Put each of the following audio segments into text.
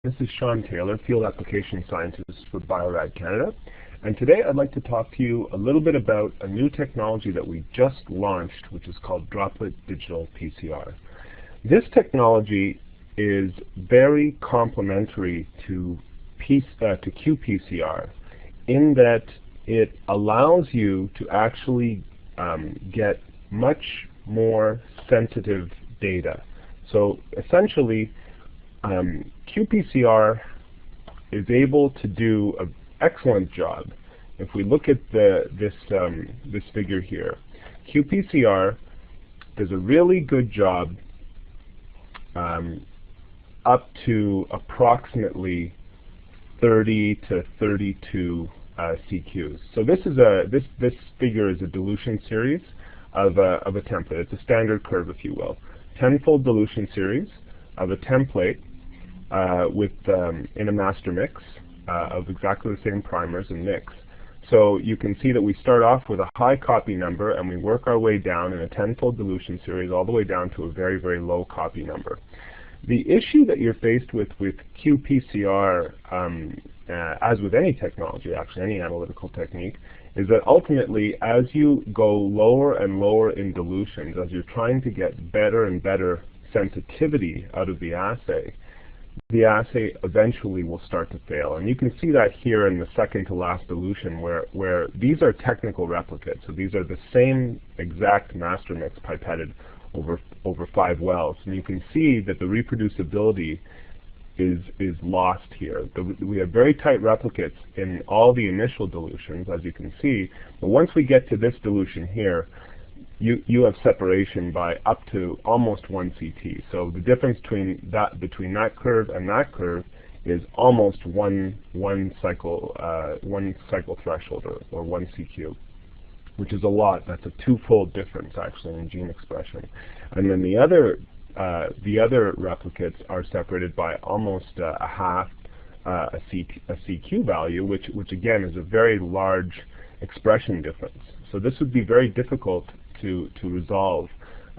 This is Sean Taylor, Field Application Scientist with Bio-Rad Canada, and today I'd like to talk to you a little bit about a new technology that we just launched, which is called Droplet Digital PCR. This technology is very complementary to qPCR in that it allows you to actually get much more sensitive data. So essentially, qPCR is able to do an excellent job. If we look at this figure here, qPCR does a really good job up to approximately 30 to 32 CQs. So this figure is a dilution series of a template. It's a standard curve, if you will. 10-fold dilution series of a template in a master mix of exactly the same primers and mix. So you can see that we start off with a high copy number and we work our way down in a 10-fold dilution series all the way down to a very, very low copy number. The issue that you're faced with qPCR, as with any technology, actually any analytical technique, is that ultimately as you go lower and lower in dilutions, as you're trying to get better and better sensitivity out of the assay eventually will start to fail. And you can see that here in the second to last dilution where these are technical replicates. So these are the same exact master mix pipetted over 5 wells. And you can see that the reproducibility is lost here. We have very tight replicates in all the initial dilutions, as you can see, but once we get to this dilution here, you have separation by up to almost 1 CT. So the difference between that curve and that curve is almost one cycle threshold or 1 CQ, which is a lot. That's a 2-fold difference actually in gene expression. And then the other replicates are separated by almost a half a CQ value, which again is a very large expression difference. So this would be very difficult to resolve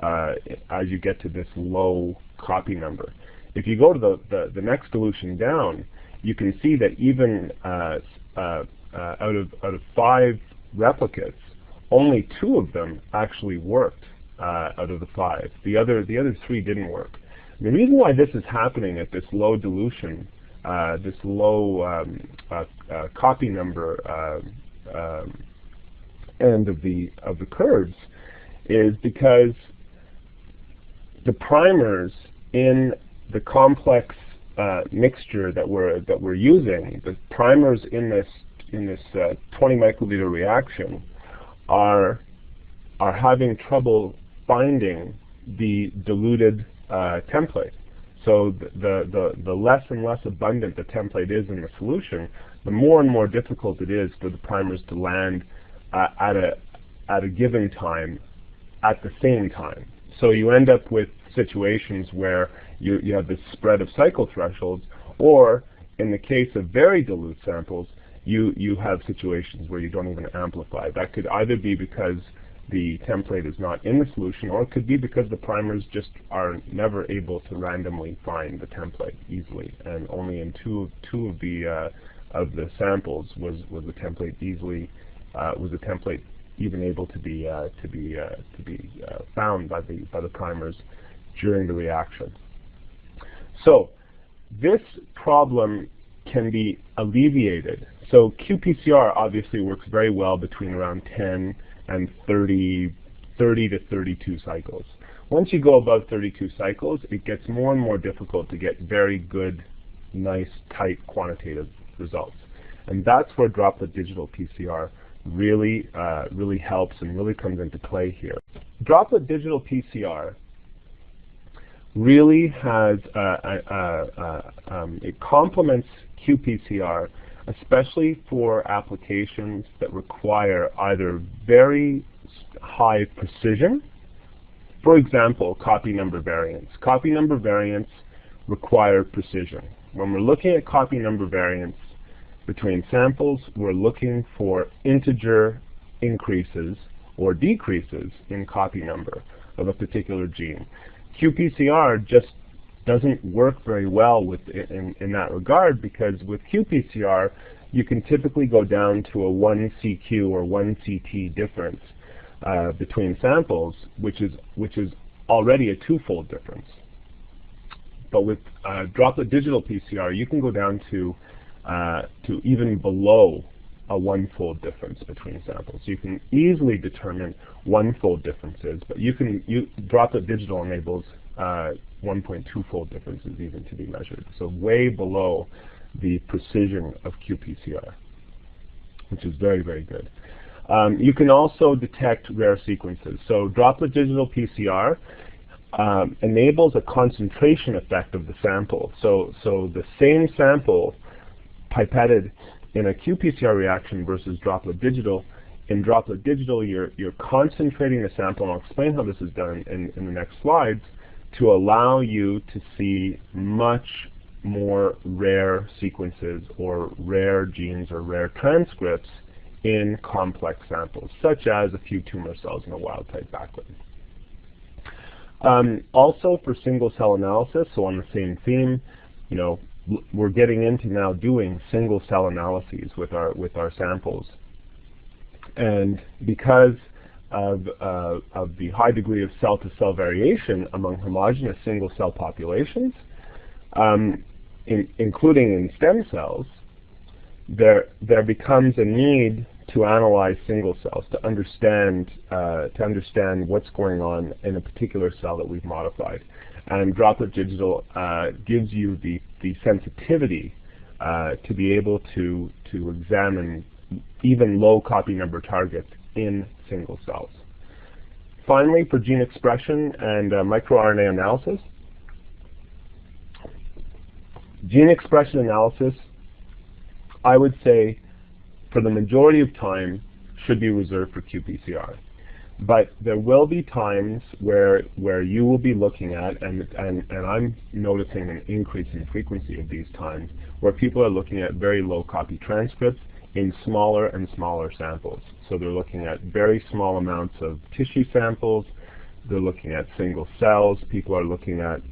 as you get to this low copy number. If you go to the next dilution down, you can see that even out of 5 replicates, only 2 of them actually worked out of the 5. The other 3 didn't work. The reason why this is happening at this low dilution, this low copy number end of the curves, is because the primers in the complex mixture that we're using, the primers in this 20 microliter reaction are having trouble finding the diluted template. So the less and less abundant the template is in the solution, the more and more difficult it is for the primers to land at a given time at the same time. So you end up with situations where you have this spread of cycle thresholds, or in the case of very dilute samples, you have situations where you don't even amplify. That could either be because the template is not in the solution, or it could be because the primers just are never able to randomly find the template easily, and only in two of the samples was the template even able to be found by the primers during the reaction. So this problem can be alleviated. So qPCR obviously works very well between around 10 and 30 to 32 cycles. Once you go above 32 cycles, it gets more and more difficult to get very good, nice, tight quantitative results. And that's where Droplet Digital PCR really helps and really comes into play here. Droplet Digital PCR really has it complements qPCR, especially for applications that require either very high precision, for example, copy number variants. Copy number variants require precision. When we're looking at copy number variants between samples, we're looking for integer increases or decreases in copy number of a particular gene. qPCR just doesn't work very well in that regard, because with qPCR, you can typically go down to a 1 CQ or 1 CT difference between samples, which is already a twofold difference. But with droplet digital PCR, you can go down to even below a one-fold difference between samples. You can easily determine one-fold differences, but droplet digital enables 1.2-fold differences even to be measured. So way below the precision of qPCR, which is very, very good. You can also detect rare sequences. So droplet digital PCR enables a concentration effect of the sample. So the same sample pipetted in a qPCR reaction versus droplet digital, in droplet digital you're concentrating the sample, and I'll explain how this is done in the next slides, to allow you to see much more rare sequences or rare genes or rare transcripts in complex samples, such as a few tumor cells in a wild-type background. Also for single-cell analysis, so on the same theme, we're getting into now doing single-cell analyses with our samples, and because of the high degree of cell-to-cell variation among homogeneous single-cell populations, including in stem cells, there becomes a need to analyze single cells to understand what's going on in a particular cell that we've modified. And droplet digital gives you the sensitivity to be able to examine even low copy number targets in single cells. Finally, for gene expression and microRNA analysis, gene expression analysis, I would say, for the majority of time, should be reserved for qPCR. But there will be times where you will be looking at, and I'm noticing an increase in frequency of these times, where people are looking at very low copy transcripts in smaller and smaller samples. So they're looking at very small amounts of tissue samples. They're looking at single cells. People are looking at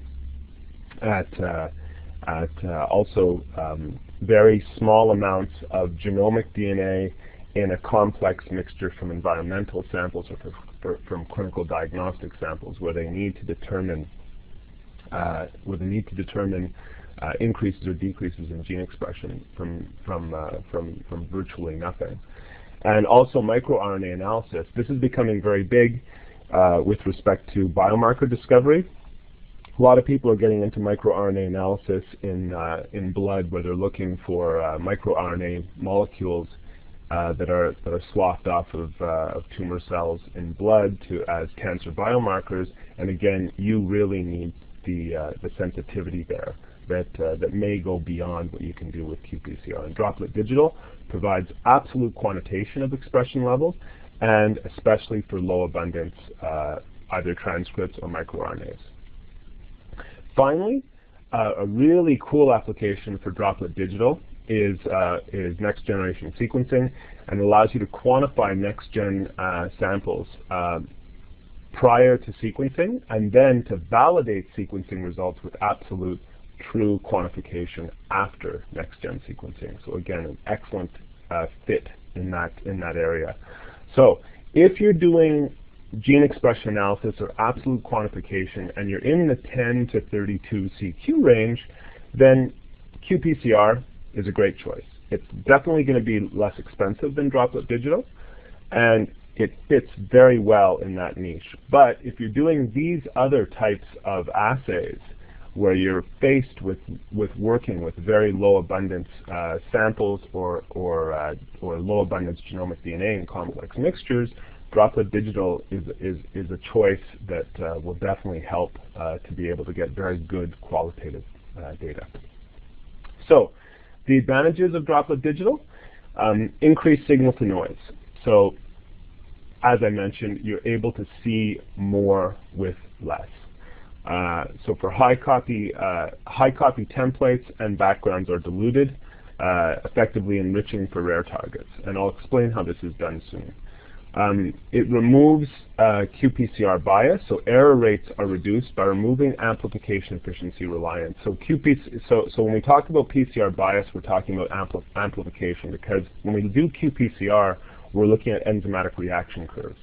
also very small amounts of genomic DNA in a complex mixture from environmental samples or from clinical diagnostic samples, where they need to determine increases or decreases in gene expression from virtually nothing. And also microRNA analysis. This is becoming very big with respect to biomarker discovery. A lot of people are getting into microRNA analysis in blood, where they're looking for microRNA molecules that are swathed off of tumor cells in blood as cancer biomarkers. And again, you really need the sensitivity there that may go beyond what you can do with qPCR. And droplet digital provides absolute quantitation of expression levels, and especially for low abundance either transcripts or microRNAs. Finally, a really cool application for droplet digital is next generation sequencing, and allows you to quantify next gen samples prior to sequencing, and then to validate sequencing results with absolute true quantification after next gen sequencing. So again, an excellent fit in that area. So if you're doing gene expression analysis or absolute quantification, and you're in the 10 to 32 CQ range, then qPCR is a great choice. It's definitely going to be less expensive than droplet digital, and it fits very well in that niche. But if you're doing these other types of assays, where you're faced with working with very low abundance samples or low abundance genomic DNA in complex mixtures, droplet digital is a choice that will definitely help to be able to get very good qualitative data. So the advantages of droplet digital: increased signal to noise. So as I mentioned, you're able to see more with less. So for high copy templates and backgrounds are diluted, effectively enriching for rare targets. And I'll explain how this is done soon. It removes qPCR bias, so error rates are reduced by removing amplification efficiency reliance. So when we talk about PCR bias, we're talking about amplification, because when we do qPCR, we're looking at enzymatic reaction curves.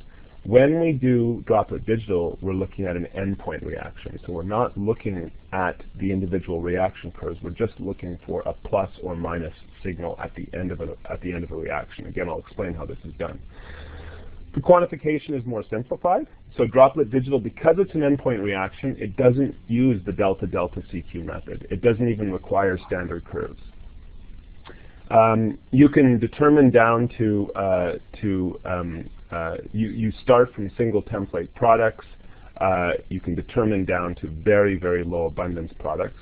When we do droplet digital, we're looking at an endpoint reaction. So we're not looking at the individual reaction curves. We're just looking for a plus or minus signal at the end of a reaction. Again, I'll explain how this is done. The quantification is more simplified. So droplet digital, because it's an endpoint reaction, it doesn't use the delta-delta CQ method. It doesn't even require standard curves. You can determine down to you start from single template products. You can determine down to very, very low abundance products.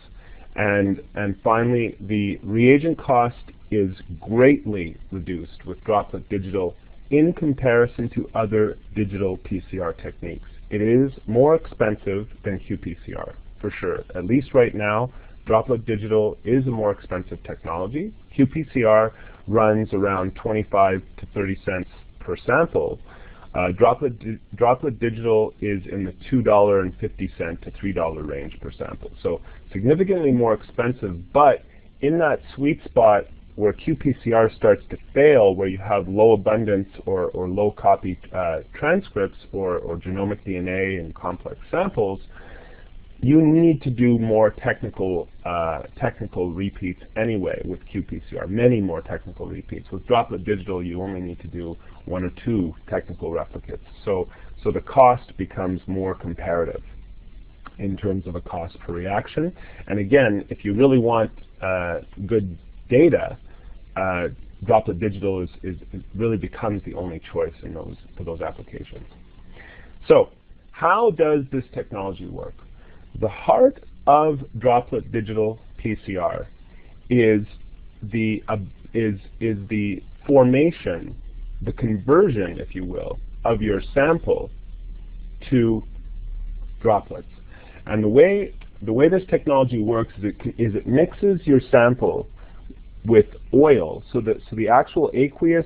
And finally, the reagent cost is greatly reduced with droplet digital in comparison to other digital PCR techniques. It is more expensive than qPCR, for sure. At least right now, droplet digital is a more expensive technology. qPCR runs around 25 to 30 cents per sample. Droplet digital is in the $2.50 to $3 range per sample. So significantly more expensive, but in that sweet spot where qPCR starts to fail, where you have low abundance or low copy transcripts or genomic DNA in complex samples, you need to do more technical repeats anyway with qPCR, many more technical repeats. With droplet digital, you only need to do 1 or 2 technical replicates. So the cost becomes more comparative in terms of a cost per reaction. And again, if you really want good data, droplet digital really becomes the only choice in for those applications. So how does this technology work? The heart of droplet digital PCR is the formation, the conversion, if you will, of your sample to droplets. And the way this technology works is it mixes your sample with oil, so the actual aqueous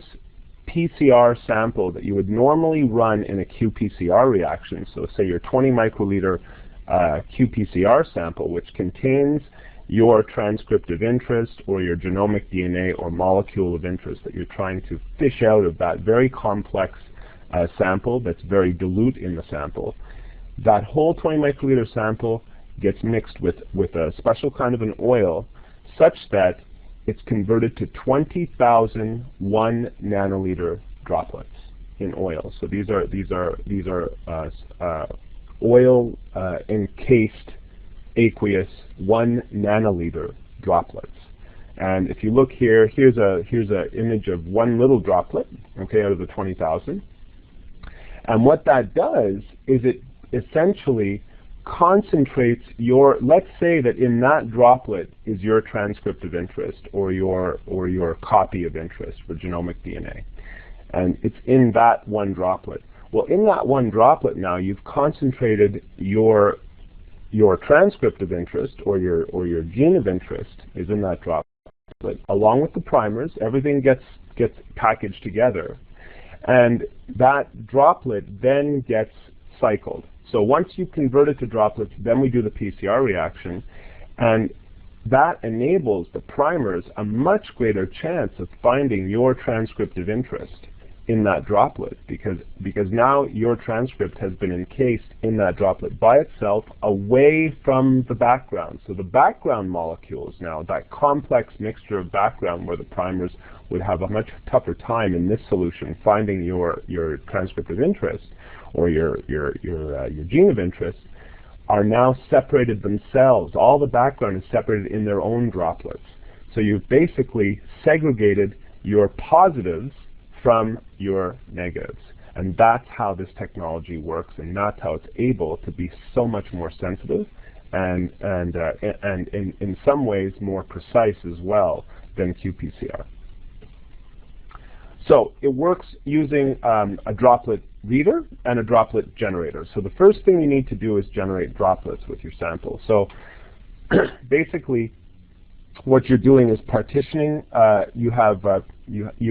PCR sample that you would normally run in a qPCR reaction, so say your 20 microliter qPCR sample, which contains your transcript of interest or your genomic DNA or molecule of interest that you're trying to fish out of that very complex sample that's very dilute in the sample. That whole 20 microliter sample gets mixed with a special kind of an oil such that it's converted to 20,000 1 nanoliter droplets in oil. So these are oil encased aqueous 1 nanoliter droplets. And if you look here, here's an image of one little droplet, okay, out of the 20,000. And what that does is it essentially concentrates your, let's say that in that droplet is your transcript of interest or your copy of interest for genomic DNA. And it's in that one droplet. Well, in that one droplet now, you've concentrated your transcript of interest or your gene of interest is in that droplet, along with the primers. Everything gets packaged together. And that droplet then gets cycled. So once you convert it to droplets, then we do the PCR reaction, and that enables the primers a much greater chance of finding your transcript of interest in that droplet, because now your transcript has been encased in that droplet by itself away from the background. So the background molecules now, that complex mixture of background where the primers would have a much tougher time in this solution finding your transcript of interest or your gene of interest, are now separated themselves. All the background is separated in their own droplets. So you've basically segregated your positives from your negatives. And that's how this technology works, and that's how it's able to be so much more sensitive and in some ways more precise as well than qPCR. So it works using a droplet reader and a droplet generator. So the first thing you need to do is generate droplets with your sample. So basically, what you're doing is partitioning. You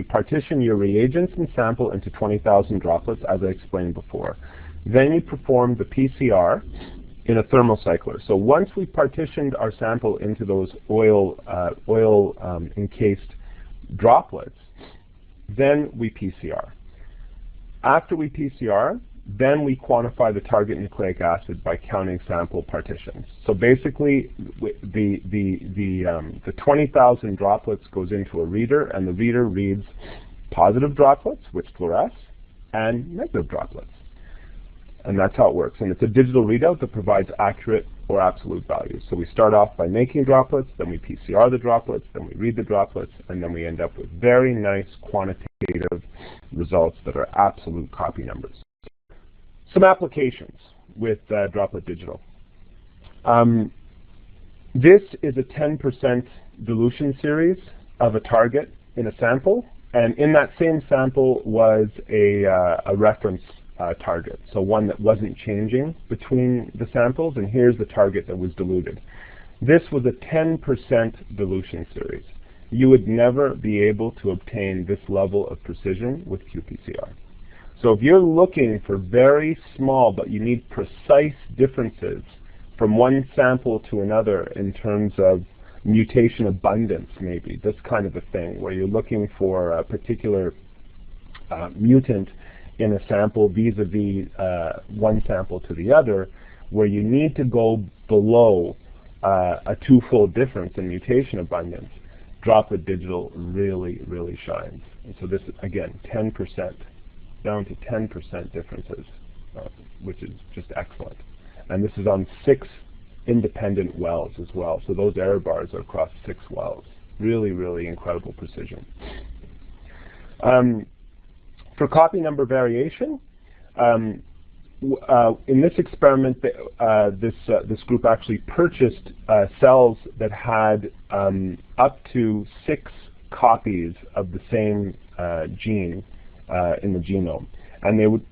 partition your reagents and sample into 20,000 droplets, as I explained before. Then you perform the PCR in a thermocycler. So once we partitioned our sample into those oil-encased droplets, then we PCR. After we PCR, then we quantify the target nucleic acid by counting sample partitions. So basically, the 20,000 droplets goes into a reader, and the reader reads positive droplets, which fluoresce, and negative droplets. And that's how it works. And it's a digital readout that provides accurate or absolute values. So we start off by making droplets, then we PCR the droplets, then we read the droplets, and then we end up with very nice quantitative results that are absolute copy numbers. Some applications with Droplet Digital. This is a 10% dilution series of a target in a sample, and in that same sample was a reference target, so one that wasn't changing between the samples, and here's the target that was diluted. This was a 10% dilution series. You would never be able to obtain this level of precision with qPCR. So if you're looking for very small, but you need precise differences from one sample to another in terms of mutation abundance, maybe, this kind of a thing, where you're looking for a particular mutant in a sample vis-a-vis one sample to the other, where you need to go below a twofold difference in mutation abundance, Droplet Digital really, really shines. And so this is, again, 10%, down to 10% differences, which is just excellent. And this is on 6 independent wells as well. So those error bars are across 6 wells. Really, really incredible precision. For copy number variation, in this experiment, this group actually purchased cells that had up to 6 copies of the same gene in the genome. And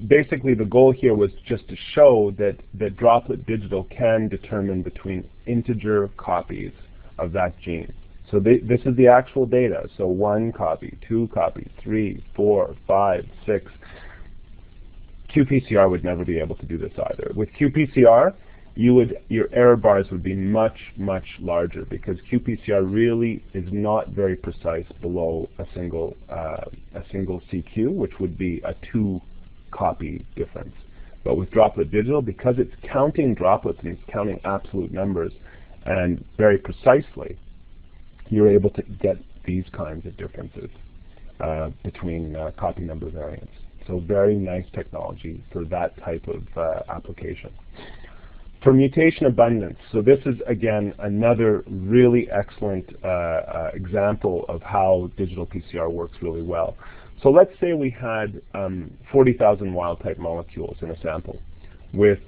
basically the goal here was just to show that Droplet Digital can determine between integer copies of that gene. So this is the actual data. So 1 copy, 2 copies, 3, 4, 5, 6. qPCR would never be able to do this either. With qPCR, your error bars would be much, much larger, because qPCR really is not very precise below a single CQ, which would be a 2-copy difference. But with Droplet Digital, because it's counting droplets and it's counting absolute numbers and very precisely, you're able to get these kinds of differences between copy number variants. So very nice technology for that type of application. For mutation abundance, so this is, again, another really excellent example of how digital PCR works really well. So let's say we had 40,000 wild-type molecules in a sample with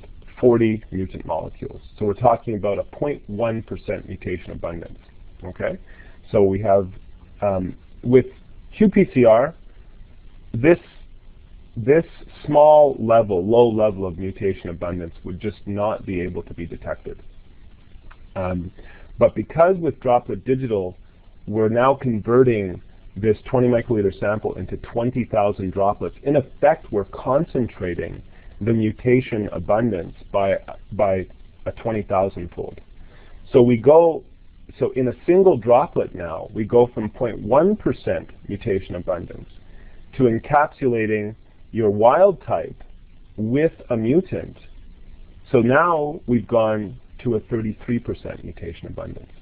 40 mutant molecules. So we're talking about a 0.1% mutation abundance. Okay, so we have with qPCR, this small level, low level of mutation abundance would just not be able to be detected. But because with Droplet Digital, we're now converting this 20 microliter sample into 20,000 droplets. In effect, we're concentrating the mutation abundance by a 20,000-fold. So in a single droplet now, we go from 0.1% mutation abundance to encapsulating your wild type with a mutant. So now we've gone to a 33% mutation abundance.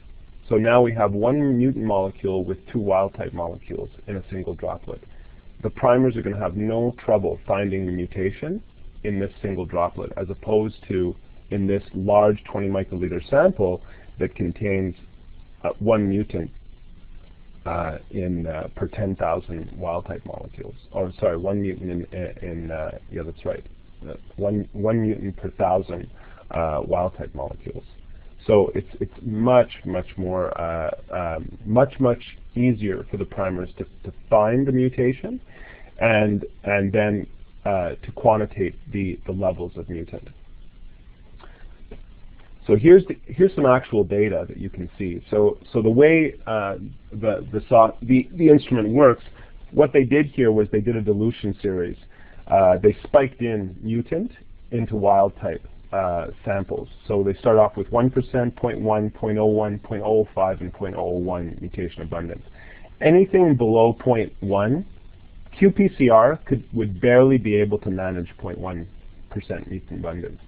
So now we have 1 mutant molecule with 2 wild type molecules in a single droplet. The primers are going to have no trouble finding the mutation in this single droplet, as opposed to in this large 20 microliter sample that contains 1 mutant per 10,000 wild-type molecules. Or sorry, 1 mutant yeah, that's right. 1 mutant per 1,000 wild-type molecules. So it's much more, much easier for the primers to find the mutation, and then to quantitate the levels of mutant. So here's some actual data that you can see. So the way the instrument works, what they did here was they did a dilution series. They spiked in mutant into wild type samples. So they start off with 1%, 0.1, 0.01, 0.05, and 0.01 mutation abundance. Anything below 0.1, qPCR would barely be able to manage 0.1% mutant abundance.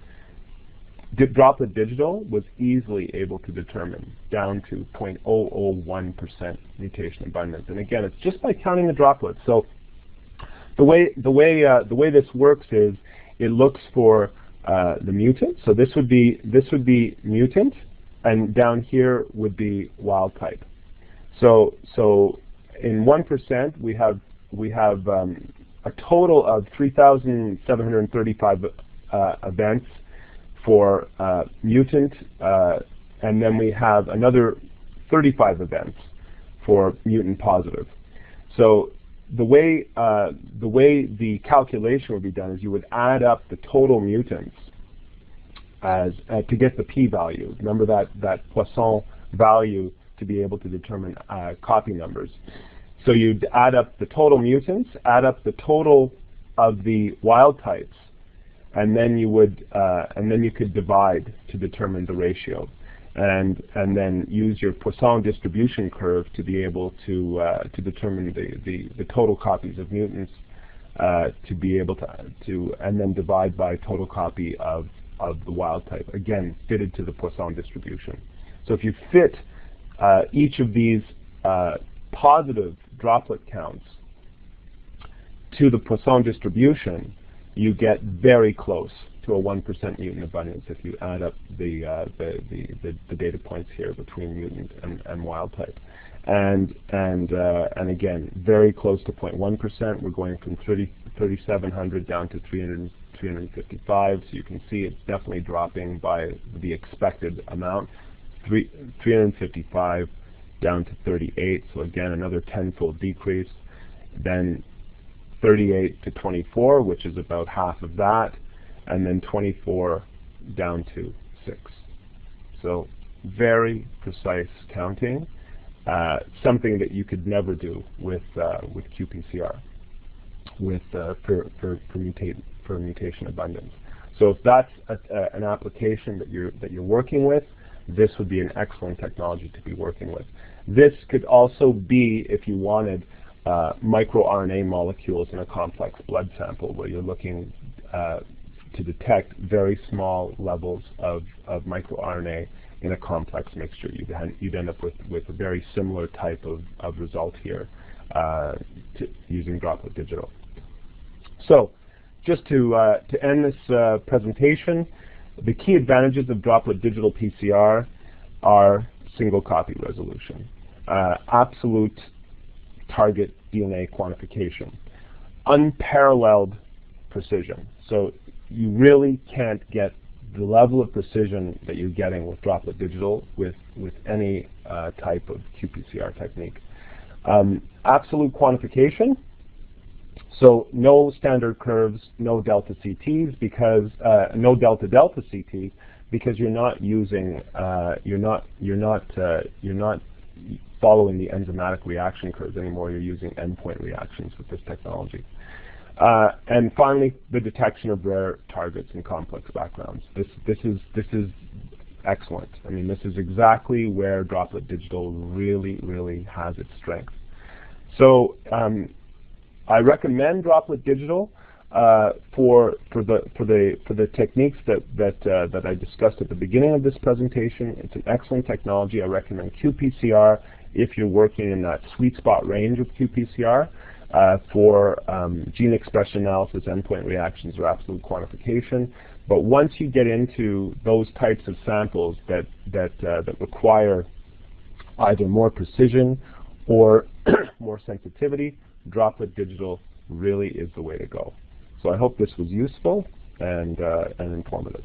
Droplet Digital was easily able to determine down to 0.001% mutation abundance. And again, it's just by counting the droplets. So the way this works is it looks for the mutant. So this would be mutant, and down here would be wild type. So in 1% we have a total of 3,735 events for mutant, and then we have another 35 events for mutant positive. So the way the calculation would be done is you would add up the total mutants as to get the p-value. Remember that Poisson value to be able to determine copy numbers. So you'd add up the total mutants, add up the total of the wild types, and then you could divide to determine the ratio, and then use your Poisson distribution curve to be able to determine the total copies of mutants, to be able to and then divide by total copy of the wild type, again fitted to the Poisson distribution. So if you fit each of these positive droplet counts to the Poisson distribution, you get very close to a 1% mutant abundance if you add up the data points here between mutant and wild type. And again, very close to 0.1%. We're going from 3,700 down to 355. So you can see it's definitely dropping by the expected amount. 355 down to 38. So again, another tenfold decrease. Then 38 to 24, which is about half of that, and then 24 down to 6. So very precise counting, something that you could never do with qPCR, for mutation abundance. So if that's an application that you're working with, this would be an excellent technology to be working with. This could also be, if you wanted, microRNA molecules in a complex blood sample, where you're looking to detect very small levels of microRNA in a complex mixture. You'd end up with a very similar type of result here using Droplet Digital. So just to end this presentation, the key advantages of Droplet Digital PCR are single copy resolution, absolute target DNA quantification, unparalleled precision. So you really can't get the level of precision that you're getting with Droplet Digital with any type of qPCR technique. Absolute quantification. So no standard curves, no delta CTs, because no delta CT, because you're not using you're not following the enzymatic reaction curves anymore. You're using endpoint reactions with this technology. And finally, the detection of rare targets in complex backgrounds. This is excellent. I mean, this is exactly where Droplet Digital really has its strength. So I recommend Droplet Digital for the techniques that I discussed at the beginning of this presentation. It's an excellent technology. I recommend qPCR if you're working in that sweet spot range of qPCR for gene expression analysis, endpoint reactions, or absolute quantification. But once you get into those types of samples that require either more precision or more sensitivity, Droplet Digital really is the way to go. So I hope this was useful and informative.